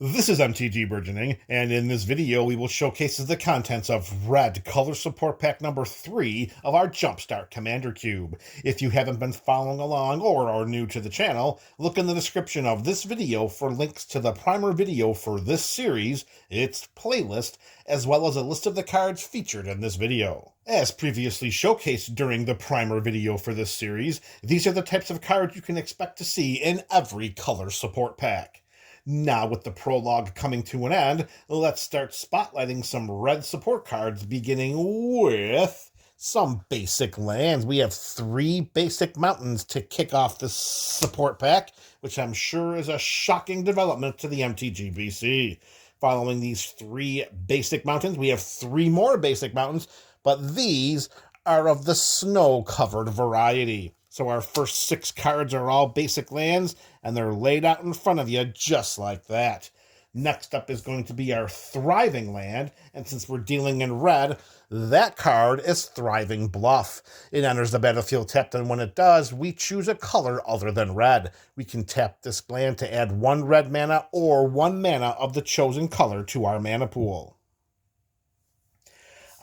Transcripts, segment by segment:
This is MTG Burgeoning, and in this video we will showcase the contents of Red Color Support Pack number 3 of our Jumpstart Commander Cube. If you haven't been following along or are new to the channel, look in the description of this video for links to the primer video for this series, its playlist, as well as a list of the cards featured in this video. As previously showcased during the primer video for this series, these are the types of cards you can expect to see in every color support pack. Now, with the prologue coming to an end, let's start spotlighting some red support cards, beginning with some basic lands. We have 3 basic mountains to kick off this support pack, which I'm sure is a shocking development to the MTG BC. Following these 3 basic mountains, we have 3 more basic mountains, but these are of the snow-covered variety. So our first 6 cards are all basic lands, and they're laid out in front of you just like that. Next up is going to be our Thriving Land, and since we're dealing in red, that card is Thriving Bluff. It enters the battlefield tapped, and when it does, we choose a color other than red. We can tap this land to add 1 red mana or 1 mana of the chosen color to our mana pool.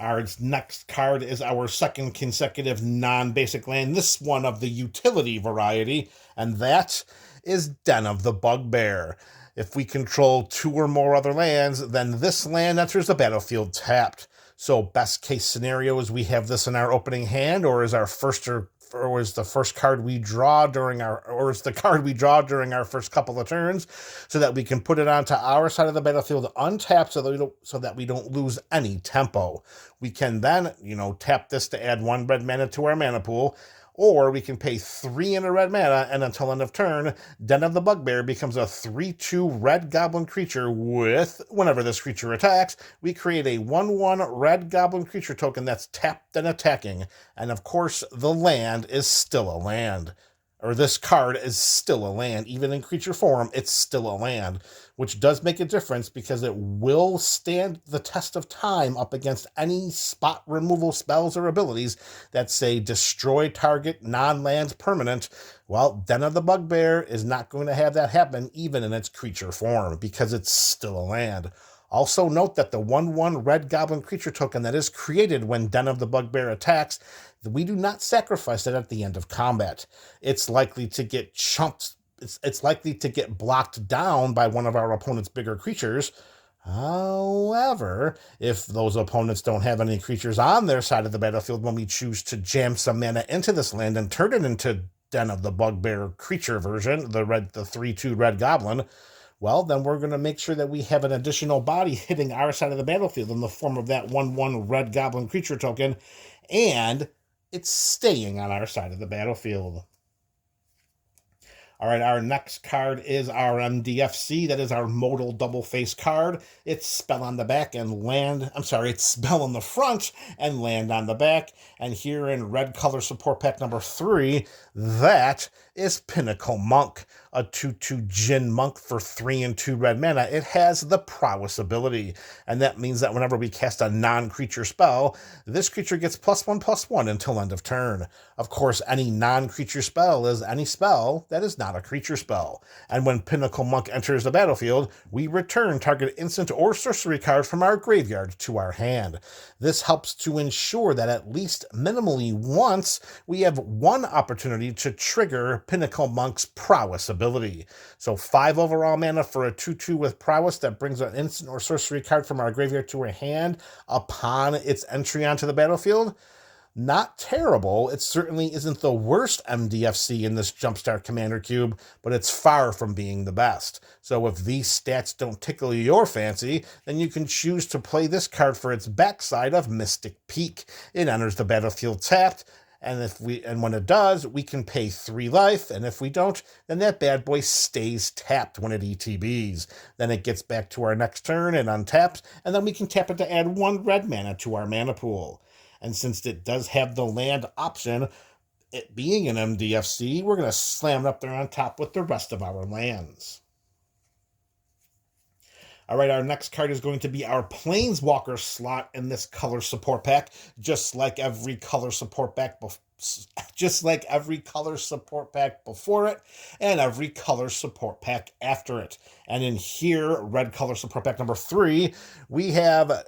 Our next card is our second consecutive non-basic land, this one of the utility variety, and that is Den of the Bugbear. If we control 2 or more other lands, then this land enters the battlefield tapped. So best case scenario is we have this in our opening hand, or is the first card we draw during our first couple of turns, so that we can put it onto our side of the battlefield untapped, so that we don't lose any tempo. We can then, tap this to add 1 red mana to our mana pool, or we can pay 3 in a red mana, and until end of turn, Den of the Bugbear becomes a 3/2 red goblin creature with, whenever this creature attacks, we create a 1/1 red goblin creature token that's tapped and attacking. And of course, the land is still a land. Or this card is still a land. Even in creature form, it's still a land, which does make a difference because it will stand the test of time up against any spot removal spells or abilities that say destroy target non-land permanent. Well, Den of the Bugbear is not going to have that happen even in its creature form because it's still a land. Also note that the 1/1 red goblin creature token that is created when Den of the Bugbear attacks, we do not sacrifice it at the end of combat. It's likely to get chumped. It's likely to get blocked down by one of our opponent's bigger creatures. However, if those opponents don't have any creatures on their side of the battlefield when we choose to jam some mana into this land and turn it into Den of the Bugbear creature version, the 3/2 red goblin, well, then we're going to make sure that we have an additional body hitting our side of the battlefield in the form of that 1/1 red goblin creature token, and it's staying on our side of the battlefield. All right, our next card is our MDFC. That is our modal double face card. It's spell on the back and land. It's spell on the front and land on the back. And here in red color support pack number 3, that is Pinnacle Monk, a 2/2 Djinn Monk for 3 and 2 red mana. It has the prowess ability, and that means that whenever we cast a non-creature spell, this creature gets +1/+1 until end of turn. Of course, any non-creature spell is any spell that is not a creature spell. And when Pinnacle Monk enters the battlefield, we return target instant or sorcery card from our graveyard to our hand. This helps to ensure that at least minimally once we have 1 opportunity to trigger Pinnacle Monk's prowess ability. So 5 overall mana for a 2/2 with prowess that brings an instant or sorcery card from our graveyard to our hand upon its entry onto the battlefield. Not terrible. It certainly isn't the worst MDFC in this Jumpstart Commander Cube, but it's far from being the best. So if these stats don't tickle your fancy, then you can choose to play this card for its backside of Mystic Peak. It enters the battlefield tapped, and when it does, we can pay 3 life, and if we don't, then that bad boy stays tapped when it ETBs. Then it gets back to our next turn and untaps, and then we can tap it to add 1 red mana to our mana pool. And since it does have the land option, it being an MDFC, we're going to slam it up there on top with the rest of our lands. All right, our next card is going to be our Planeswalker slot in this color support pack, just like every color support pack before it and every color support pack after it. And in here, red color support pack number 3, we have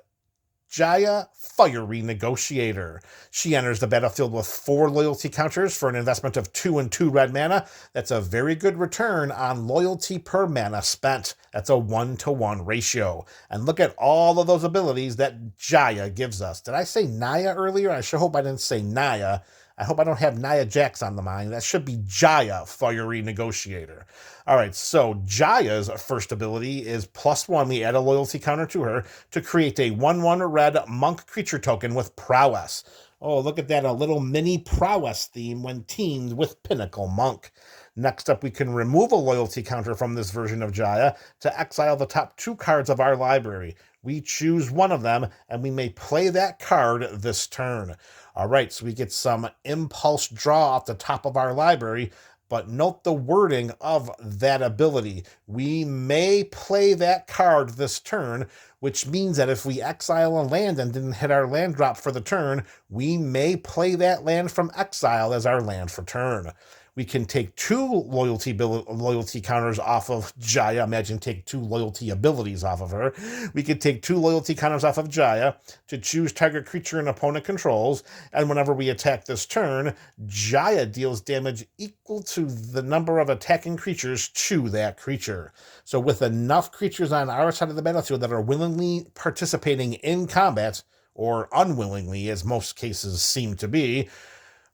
Jaya, Fiery Negotiator. She enters the battlefield with 4 loyalty counters for an investment of 2 and 2 red mana. That's a very good return on loyalty per mana spent. That's a 1-to-1 ratio. And look at all of those abilities that Jaya gives us. Did I say Naya earlier? I sure hope I didn't say Naya. I hope I don't have Nia Jax on the mind. That should be Jaya, Fiery Negotiator. All right, so Jaya's first ability is +1. We add a loyalty counter to her to create a 1/1 red monk creature token with prowess. Oh, look at that, a little mini prowess theme when teamed with Pinnacle Monk. Next up, we can remove a loyalty counter from this version of Jaya to exile the top 2 cards of our library. We choose one of them, and we may play that card this turn. All right, so we get some impulse draw off the top of our library, but note the wording of that ability. We may play that card this turn, which means that if we exile a land and didn't hit our land drop for the turn, we may play that land from exile as our land for turn. We can take 2 loyalty counters off of Jaya. Imagine take 2 loyalty abilities off of her. We could take 2 loyalty counters off of Jaya to choose target creature an opponent controls. And whenever we attack this turn, Jaya deals damage equal to the number of attacking creatures to that creature. So with enough creatures on our side of the battlefield that are willingly participating in combat, or unwillingly, as most cases seem to be,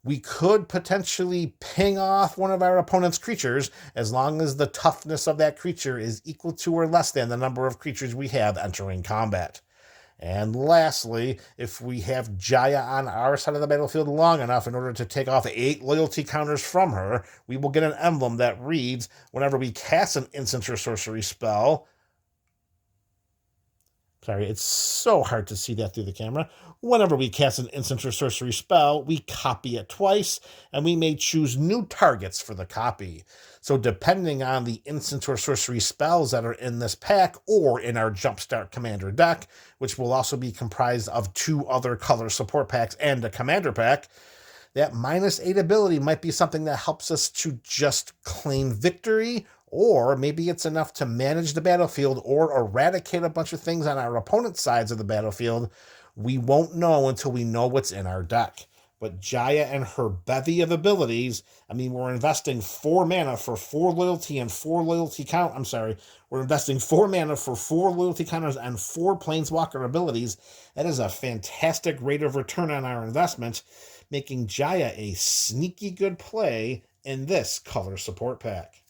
we could potentially ping off one of our opponent's creatures as long as the toughness of that creature is equal to or less than the number of creatures we have entering combat. And lastly, if we have Jaya on our side of the battlefield long enough in order to take off 8 loyalty counters from her, we will get an emblem that reads, whenever we cast an instant or sorcery spell... Sorry, it's so hard to see that through the camera. Whenever we cast an instant or sorcery spell, we copy it twice, and we may choose new targets for the copy. So depending on the instant or sorcery spells that are in this pack or in our Jumpstart Commander deck, which will also be comprised of 2 other color support packs and a commander pack, that -8 ability might be something that helps us to just claim victory, or maybe it's enough to manage the battlefield or eradicate a bunch of things on our opponent's sides of the battlefield. We won't know until we know what's in our deck. But Jaya and her bevy of abilities, I mean, we're investing 4 mana for 4 loyalty and 4 loyalty count. I'm sorry, we're investing 4 mana for 4 loyalty counters and 4 Planeswalker abilities. That is a fantastic rate of return on our investment, making Jaya a sneaky good play in this color support pack.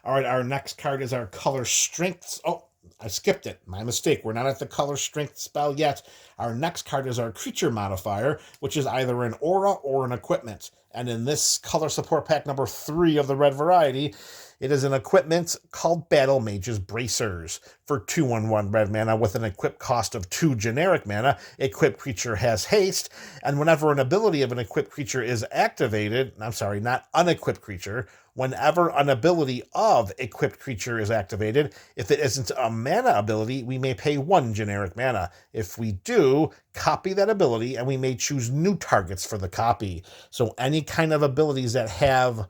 All right, our next card is our color strengths. Oh, I skipped it. My mistake. We're not at the color strength spell yet. Our next card is our creature modifier, which is either an aura or an equipment. And in this color support pack number 3 of the red variety, it is an equipment called Battle Mage's Bracers. For 2/1 red mana with an equip cost of 2 generic mana, equipped creature has haste, and whenever an ability of an equipped creature is activated, I'm sorry, not unequipped creature, whenever an ability of equipped creature is activated, if it isn't a mana ability, we may pay 1 generic mana. If we do, copy that ability, and we may choose new targets for the copy. So any kind of abilities that have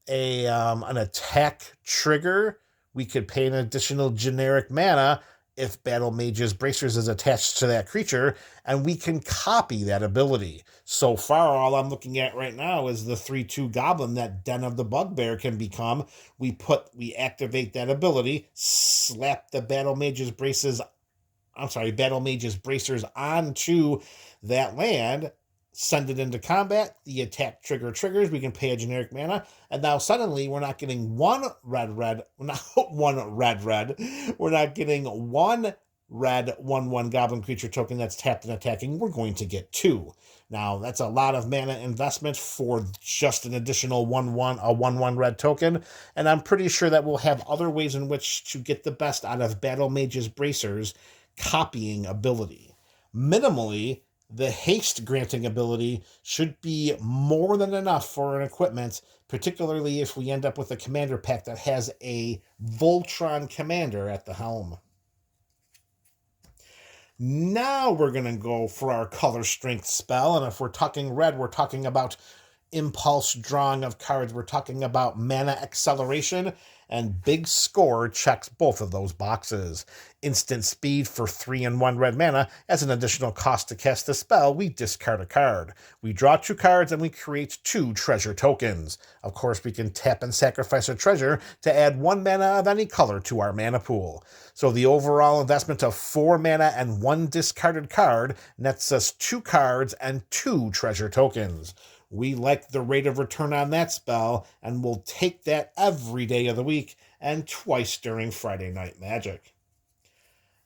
an attack trigger, we could pay an additional generic mana if Battle Mage's Bracers is attached to that creature, and we can copy that ability. So far, all I'm looking at right now is the 3/2 Goblin that Den of the Bugbear can become. We activate that ability, slap the Battle Mage's Bracers onto that land, send it into combat, the attack trigger triggers, we can pay a generic mana, and now suddenly we're not getting one red, we're not getting 1 red 1/1 goblin creature token that's tapped and attacking, we're going to get 2. Now, that's a lot of mana investment for just an additional 1/1 red token, and I'm pretty sure that we'll have other ways in which to get the best out of Battle Mage's Bracers copying ability. Minimally, The haste granting ability should be more than enough for an equipment, particularly if we end up with a commander pack that has a Voltron commander at the helm. Now we're going to go for our color strength spell, and if we're talking red, we're talking about impulse drawing of cards. We're talking about mana acceleration, and Big Score checks both of those boxes. Instant speed for 3 and 1 red mana. As an additional cost to cast the spell, we discard a card. We draw 2 cards and we create 2 treasure tokens. Of course, we can tap and sacrifice a treasure to add 1 mana of any color to our mana pool. So the overall investment of 4 mana and 1 discarded card nets us 2 cards and 2 treasure tokens. We like the rate of return on that spell, and we'll take that every day of the week and twice during Friday Night Magic.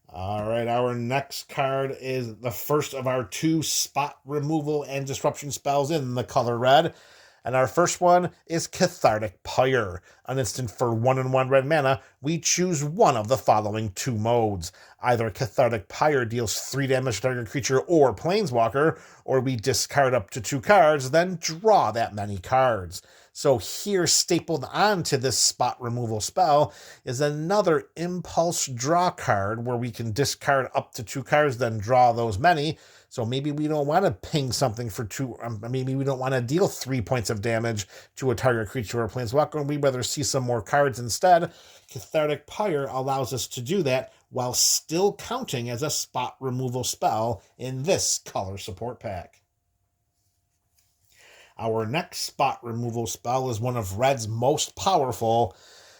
All right, our next card is the first of our 2 spot removal and disruption spells in the color red. And our first one is Cathartic Pyre. An instant for 1 and 1 red mana, we choose one of the following 2 modes. Either Cathartic Pyre deals 3 damage to target creature or planeswalker, or we discard up to 2 cards, then draw that many cards. So here, stapled onto this spot removal spell, is another impulse draw card where we can discard up to 2 cards, then draw those many. So maybe we don't want to ping something for 2, maybe we don't want to deal 3 points of damage to a target creature or planeswalker, and we'd rather see some more cards instead. Cathartic Pyre allows us to do that while still counting as a spot removal spell in this color support pack. Our next spot removal spell is one of Red's most powerful,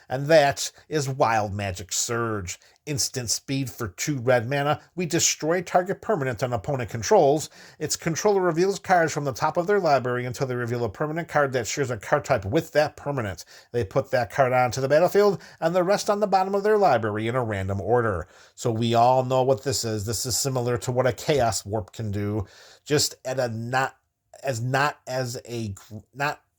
and that is Wild Magic Surge. Instant speed for 2 red mana, we destroy target permanent an opponent controls. Its controller reveals cards from the top of their library until they reveal a permanent card that shares a card type with that permanent. They put that card onto the battlefield, and the rest on the bottom of their library in a random order. So we all know what this is. This is similar to what a Chaos Warp can do, just at a not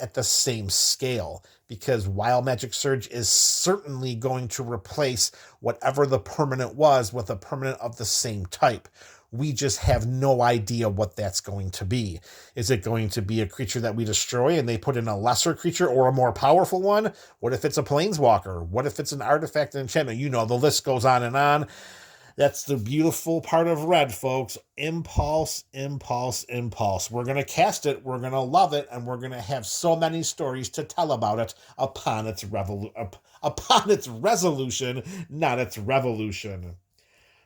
at the same scale, because Wild Magic Surge is certainly going to replace whatever the permanent was with a permanent of the same type. We just have no idea what that's going to be. Is it going to be a creature that we destroy and they put in a lesser creature or a more powerful one? What if it's a planeswalker? What if it's an artifact and enchantment? You know, the list goes on and on. That's the beautiful part of red, folks. Impulse, impulse, impulse. We're going to cast it, we're going to love it, and we're going to have so many stories to tell about it upon its resolution, not its revolution.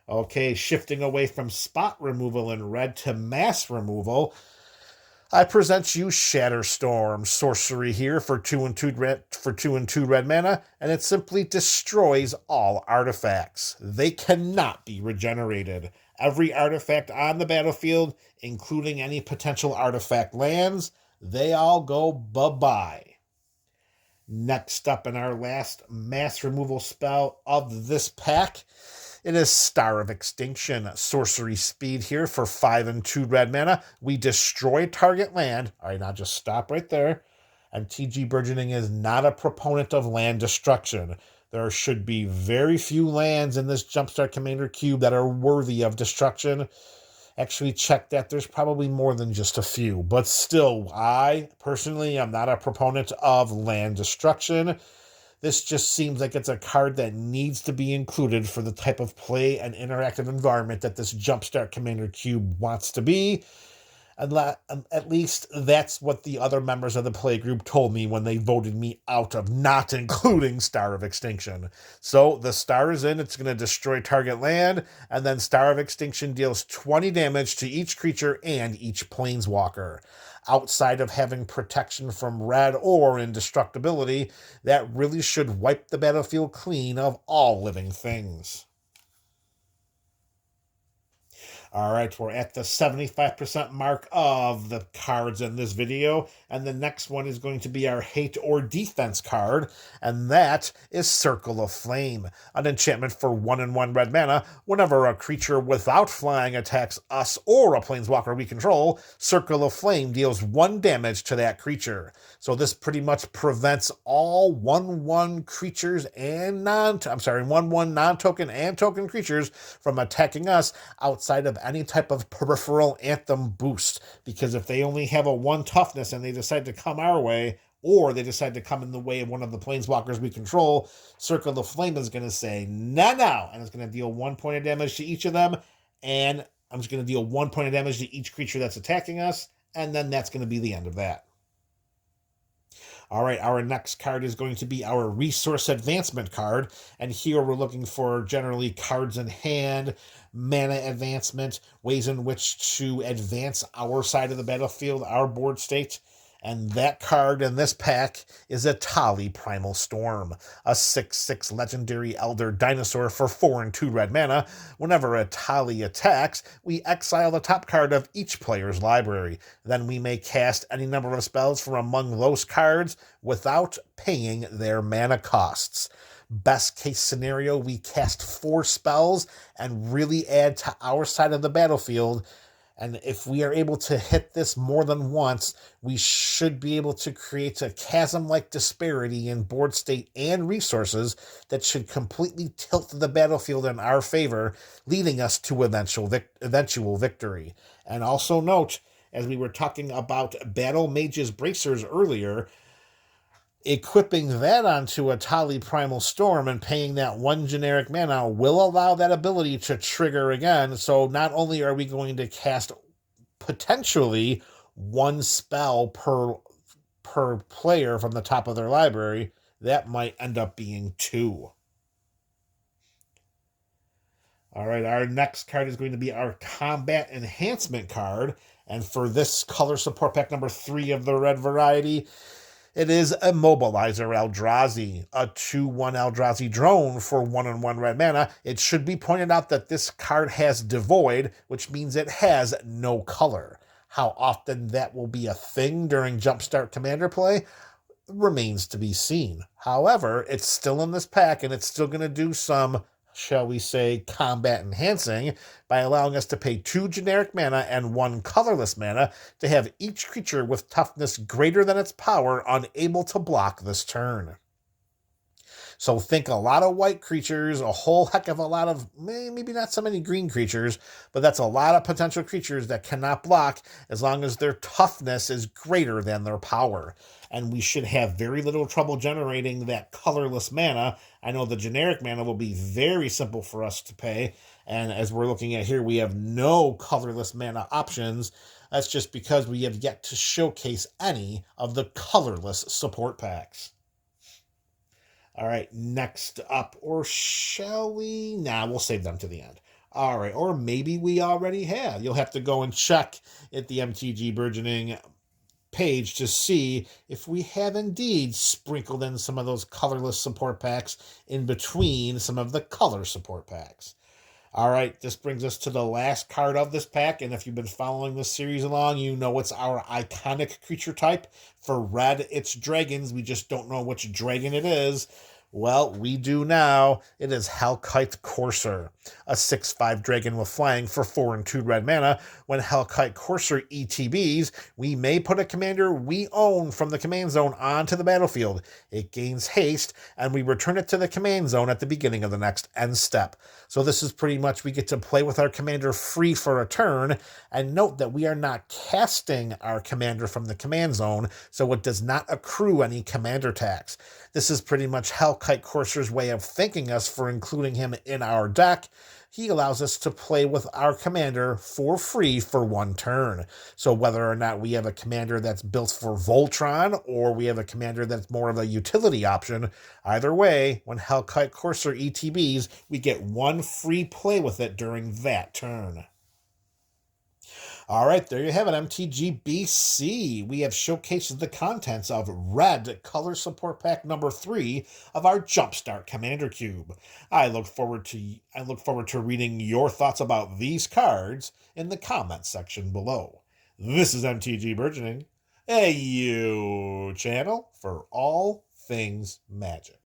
Okay, shifting away from spot removal in red to mass removal, I present you Shatterstorm, sorcery here for 2 and 2 red mana, and it simply destroys all artifacts. They cannot be regenerated. Every artifact on the battlefield, including any potential artifact lands, they all go bye-bye. Next up in our last mass removal spell of this pack, it is Star of Extinction, sorcery speed here for 5 and 2 red mana. We destroy target land. All right, now just stop right there. MTG Burgeoning is not a proponent of land destruction. There should be very few lands in this Jumpstart Commander Cube that are worthy of destruction. Actually, check that. There's probably more than just a few. But still, I personally am not a proponent of land destruction. This just seems like it's a card that needs to be included for the type of play and interactive environment that this Jumpstart Commander Cube wants to be. At least that's what the other members of the play group told me when they voted me out of not including Star of Extinction. So the star is in, it's going to destroy target land, and then Star of Extinction deals 20 damage to each creature and each planeswalker. Outside of having protection from red or indestructibility, that really should wipe the battlefield clean of all living things. All right, we're at the 75% mark of the cards in this video, and the next one is going to be our hate or defense card, and that is Circle of Flame, an enchantment for 1 and 1 red mana. Whenever a creature without flying attacks us or a planeswalker we control, Circle of Flame deals 1 damage to that creature. So this pretty much prevents all 1/1 creatures and 1/1 non-token and token creatures from attacking us outside of any type of peripheral Anthem boost, because if they only have a 1 toughness and they decide to come our way, or they decide to come in the way of one of the planeswalkers we control, Circle the Flame is going to say, no, and it's going to deal 1 point of damage to each of them, and I'm just going to deal 1 point of damage to each creature that's attacking us, and then that's going to be the end of that. All right, our next card is going to be our Resource Advancement card, and here we're looking for generally cards in hand, mana advancement, ways in which to advance our side of the battlefield, our board state. And that card in this pack is a Tali Primal Storm, a 6/6 legendary elder dinosaur for 4 and 2 red mana. Whenever a Tali attacks, we exile the top card of each player's library. Then we may cast any number of spells from among those cards without paying their mana costs. Best case scenario, we cast 4 spells and really add to our side of the battlefield. And if we are able to hit this more than once, we should be able to create a chasm-like disparity in board state and resources that should completely tilt the battlefield in our favor, leading us to eventual victory. And also note, as we were talking about Battle Mage's Bracers earlier, equipping that onto a Tali Primal Storm and paying that 1 generic mana will allow that ability to trigger again. So not only are we going to cast potentially 1 spell per player from the top of their library, that might end up being 2. All right, our next card is going to be our Combat Enhancement card. And for this color support pack number 3 of the red variety, it is Immobilizer Eldrazi, a 2/1 Eldrazi drone for 1 and 1 red mana. It should be pointed out that this card has Devoid, which means it has no color. How often that will be a thing during Jumpstart Commander play remains to be seen. However, it's still in this pack, and it's still going to do some, shall we say, combat enhancing by allowing us to pay 2 generic mana and 1 colorless mana to have each creature with toughness greater than its power unable to block this turn. So think a lot of white creatures, a whole heck of a lot of, maybe not so many green creatures, but that's a lot of potential creatures that cannot block as long as their toughness is greater than their power. And we should have very little trouble generating that colorless mana. I know the generic mana will be very simple for us to pay, and as we're looking at here, we have no colorless mana options. That's just because we have yet to showcase any of the colorless support packs. All right, next up, or shall we? Nah, we'll save them to the end. All right, or maybe we already have. You'll have to go and check at the MTG Burgeoning page to see if we have indeed sprinkled in some of those colorless support packs in between some of the color support packs. All right, this brings us to the last card of this pack, and if you've been following this series along, you know it's our iconic creature type. For red, it's dragons. We just don't know which dragon it is. Well, we do now. It is Hellkite Courser, a 6/5 dragon with flying for 4 and 2 red mana. When Hellkite Courser ETBs, we may put a commander we own from the command zone onto the battlefield. It gains haste, and we return it to the command zone at the beginning of the next end step. So this is pretty much we get to play with our commander free for a turn, and note that we are not casting our commander from the command zone, so it does not accrue any commander tax. This is pretty much Hellkite Courser's way of thanking us for including him in our deck. He allows us to play with our commander for free for 1 turn. So whether or not we have a commander that's built for Voltron, or we have a commander that's more of a utility option, either way, when Hellkite Courser ETBs, we get 1 free play with it during that turn. All right, there you have it, MTG BC. We have showcased the contents of Red Color Support Pack number 3 of our Jumpstart Commander Cube. I look forward to reading your thoughts about these cards in the comments section below. This is MTG Burgeoning, a channel for all things Magic.